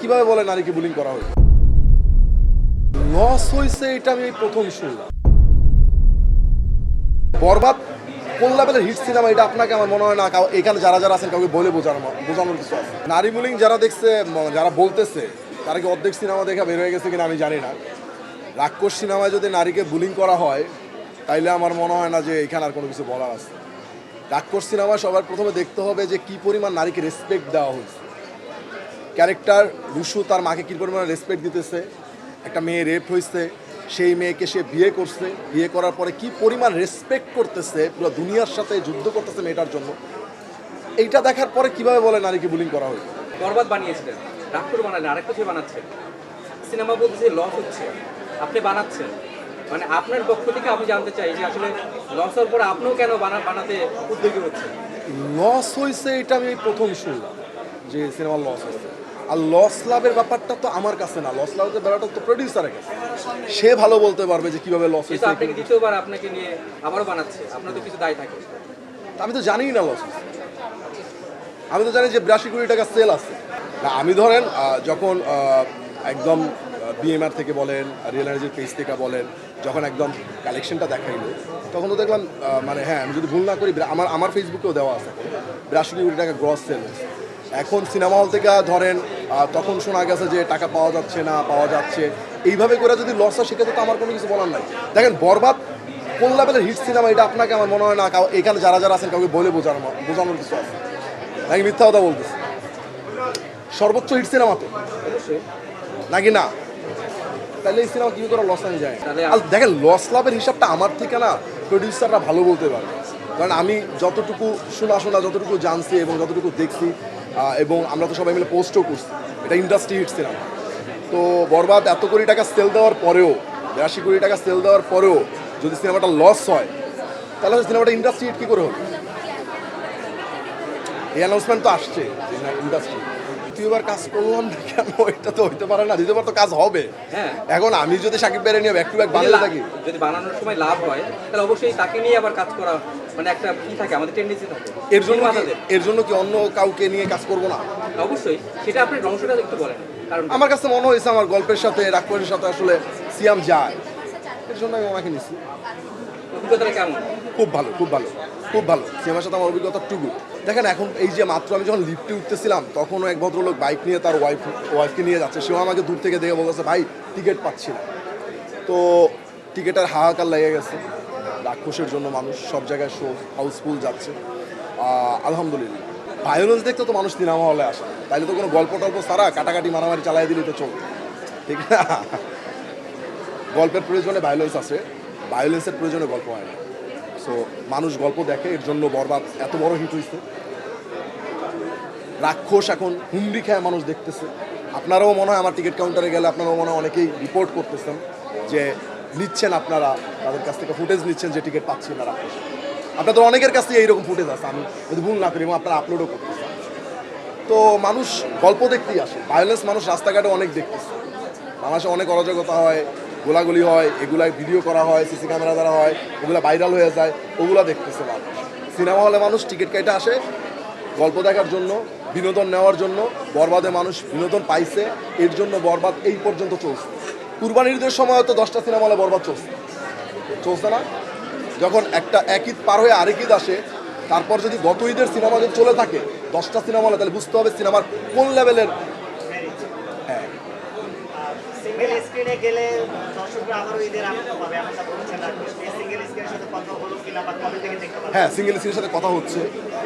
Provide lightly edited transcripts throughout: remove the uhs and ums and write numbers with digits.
কিভাবে বলে নারীকে বুলিং করা হয়? লস হয়েছে এটা আমি প্রথম শুনলাম। বরবাদ কোন লেভেলের হিট সিনেমা এটা আপনাকে আমার মনে হয় না এখানে যারা যারা আছেন কাউকে বলে বোঝানোর কিছু আছে। নারী বুলিং যারা দেখছে, যারা বলতেছে, তারা কি অর্ধেক সিনেমা দেখা বের হয়ে গেছে কিনা আমি জানি না। রাক্ষস সিনেমায় যদি নারীকে বুলিং করা হয় তাইলে আমার মনে হয় না যে এখানে আর কোনো কিছু বলার আছে। রাক্ষস সিনেমা সবার প্রথমে দেখতে হবে যে কী পরিমাণ নারীকে রেসপেক্ট দেওয়া হয়েছে। ক্যারেক্টার রুশু তার মাকে কী পরিমাণ রেসপেক্ট দিতেছে। একটা মেয়ে রেপ হয়েছে, সেই মেয়েকে সে বিয়ে করছে, বিয়ে করার পরে কি পরিমাণ রেসপেক্ট করতেছে, পুরো দুনিয়ার সাথে যুদ্ধ করতেছে মেয়েটার জন্য। এইটা দেখার পরে কিভাবে বলে নারীকে বুলিং করা হয়? বরবাদ বানিয়েছিলেন, রাক্ষস বানালেন, আরেক কিছু বানাচ্ছেন, সিনেমা বলতে লস হচ্ছে, আপনি বানাচ্ছেন, মানে আপনার পক্ষ থেকে আমি জানতে চাই যে আসলে লস হওয়ার পরে আপনিও কেন বানাতে উদ্যোগী হচ্ছে? লস হয়েছে এটা আমি প্রথম শুনলাম যে সিনেমার লস হয়েছে। আর লস লাভের ব্যাপারটা তো আমার কাছে না, লস লাভের ব্যাপারটা তো প্রডিউসারের কাছে। সে ভালো বলতে পারবে যে কিভাবে লস হয়েছে। আপনাকে দ্বিতীয়বার আপনাকে নিয়ে আবারও বানাচ্ছে, আপনার তো কিছু দায় থাকে। আমি তো জানিই না লস হয়েছে। আমি তো জানি যে 82 কোটি টাকা সেল আছে। না আমি ধরেন যখন একদম বিএমআর থেকে বলেন, রিয়েল এনার্জির পেজ থেকে বলেন, যখন একদম কালেকশনটা দেখাইলো তখন তো দেখলাম মানে হ্যাঁ আমি যদি ভুল না করি আমার ফেসবুকেও দেওয়া আছে 82 কোটি টাকা গ্রস সেল। এখন সিনেমা হল থেকে ধরেন তখন শোনা গেছে যে টাকা পাওয়া যাচ্ছে না, পাওয়া যাচ্ছে। এইভাবে করে যদি লস হয় সেক্ষেত্রে তো আমার কোনো কিছু বলার নাই। দেখেন বরবাদ কোন লেভেলের হিট সিনেমা এটা আপনাকে আমার মনে হয় না এখানে যারা যারা আছেন কাউকে বলে বোঝানোর কিছু আছে নাকি মিথ্যা কথা বলতেছে। সর্বোচ্চ হিট সিনেমা তো নাকি না? তাহলে এই সিনেমা কী করে লস আমি যায়? আর দেখেন লস লাভের হিসাবটা আমার থেকে না প্রডিউসাররা ভালো বলতে পারবে। কারণ আমি যতটুকু শোনা যতটুকু জানছি এবং যতটুকু দেখছি এবং আমরা তো সবাই মিলে পোস্টও করছি, এটা ইন্ডাস্ট্রি হিট সিনেমা। তো বরবাদ এত কোটি টাকা সেল দেওয়ার পরেও, 82 কোটি টাকা সেল দেওয়ার পরেও যদি সিনেমাটা লস হয় তাহলে সিনেমাটা ইন্ডাস্ট্রি হিট কী করে হবে? এই অ্যানাউন্সমেন্ট তো আসছে ইন্ডাস্ট্রি। দ্বিতীয়বার কাজ করলাম না কেন, এটা তো হইতে পারে না। দ্বিতীয়বার তো কাজ হবে। হ্যাঁ, এখন আমি যদি সাকিব ভাইয়ের নিয়ে ব্যাক টু ব্যাক বানাতে থাকি, যদি বানানোর সময় লাভ হয় তাহলে অবশ্যই তাকে নিয়ে আবার কাজ করা মানে একটা কি থাকে, আমাদের টেন্ডেন্সি থাকে। এর জন্য কি অন্য কাউকে নিয়ে কাজ করবো না? অবশ্যই সেটা আপনি অংশটা একটু বলেন। কারণ আমার কাছে মনে হয়েছে আমার গল্পের সাথে রাক্ষসের সাথে আসলে সিয়াম যায়, এর জন্য আমি ওনাকে নিচ্ছি। অভিজ্ঞতাটা কেমন? খুব ভালো, খুব ভালো, খুব ভালো। সিয়ামের সাথে আমার অভিজ্ঞতা টুকু। দেখেন এখন এই যে মাত্র আমি যখন লিফটে উঠতেছিলাম তখনও এক ভদ্রলোক বাইক নিয়ে তার ওয়াইফকে নিয়ে যাচ্ছে। সেও আমাকে দূর থেকে দেখে বলতেছে ভাই টিকিট পাচ্ছি না। তো টিকিটের হাহাকার লেগে গেছে। রাক্ষসের জন্য মানুষ সব জায়গায় শো হাউসফুল যাচ্ছে আলহামদুলিল্লাহ। ভায়োলেন্স দেখতে তো মানুষ সিনেমা হলে আসে, তাইলে তো কোনো গল্প টল্প ছাড়া কাটাকাটি মারামারি চালাই দিলেই তো চলবে, ঠিক না? গল্পের প্রয়োজনে ভায়োলেন্স আছে, ভায়োলেন্সের প্রয়োজনে গল্প হয় না। সো মানুষ গল্প দেখে, এর জন্য বরবাদ এত বড় হিট হয়েছে। রাক্ষস এখন হুমড়ি খায় মানুষ দেখতেছে। আপনারাও মনে হয় আমার টিকিট কাউন্টারে গেলে আপনারাও মনে হয় অনেকেই রিপোর্ট করতেছেন যে নিচ্ছেন, আপনারা তাদের কাছ থেকে ফুটেজ নিচ্ছেন যে টিকিট পাচ্ছি না রাক্ষস। আপনাদের অনেকের কাছ থেকে এইরকম ফুটেজ আছে, আমি যদি ভুল না করি, এবং আপনারা আপলোডও করতেছেন। তো মানুষ গল্প দেখতেই আসে। ভায়োলেন্স মানুষ রাস্তাঘাটে অনেক দেখতেছে। বাংলাদেশে অনেক অরাজকতা হয়, গোলাগুলি হয়, এগুলা ভিডিও করা হয়, সিসি ক্যামেরা দ্বারা হয়, ওগুলো ভাইরাল হয়ে যায়, ওগুলো দেখতেছে মানুষ। সিনেমা হলে মানুষ টিকিট কেটে আসে গল্প দেখার জন্য, বিনোদন নেওয়ার জন্য। বরবাদে মানুষ বিনোদন পাইছে, এর জন্য বরবাদ এই পর্যন্ত চলছে। কুরবানির ঈদের সময় তো 10টা সিনেমা হলে বরবাদ চলছে না? যখন এক ঈদ পার হয়ে আরেক ঈদ আসে, তারপর যদি গত ঈদের সিনেমা যদি চলে থাকে 10টা সিনেমা হলে, তাহলে বুঝতে হবে সিনেমার কোন লেভেলের। হ্যাঁ, সিঙ্গেল স্ক্রিনে গেলে দর্শকরা আবারও ঈদের আনন্দ পাবে, এমনটা বলছেন রাক্ষস। সিঙ্গেল স্ক্রিনের সাথে কথা হলো কিনা বা কবে থেকে দেখতে পাবেন? হ্যাঁ, সিঙ্গেল স্ক্রিনের সাথে কথা হচ্ছে,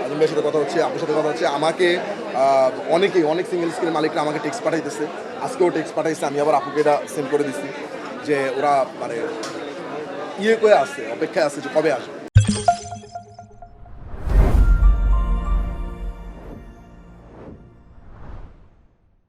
আজম ভাইয়ের সাথে কথা হচ্ছে, আপনার সাথে কথা হচ্ছে। আমাকে অনেক সিঙ্গেল স্ক্রিনের মালিকরা আমাকে টেক্সট পাঠাইতেছে। আজকেও টেক্সট পাঠাইছে, আমি আবার আপুকে এটা সেন্ড করে দিচ্ছি যে ওরা মানে করে আছে, অপেক্ষায় আছে যে কবে আসবে।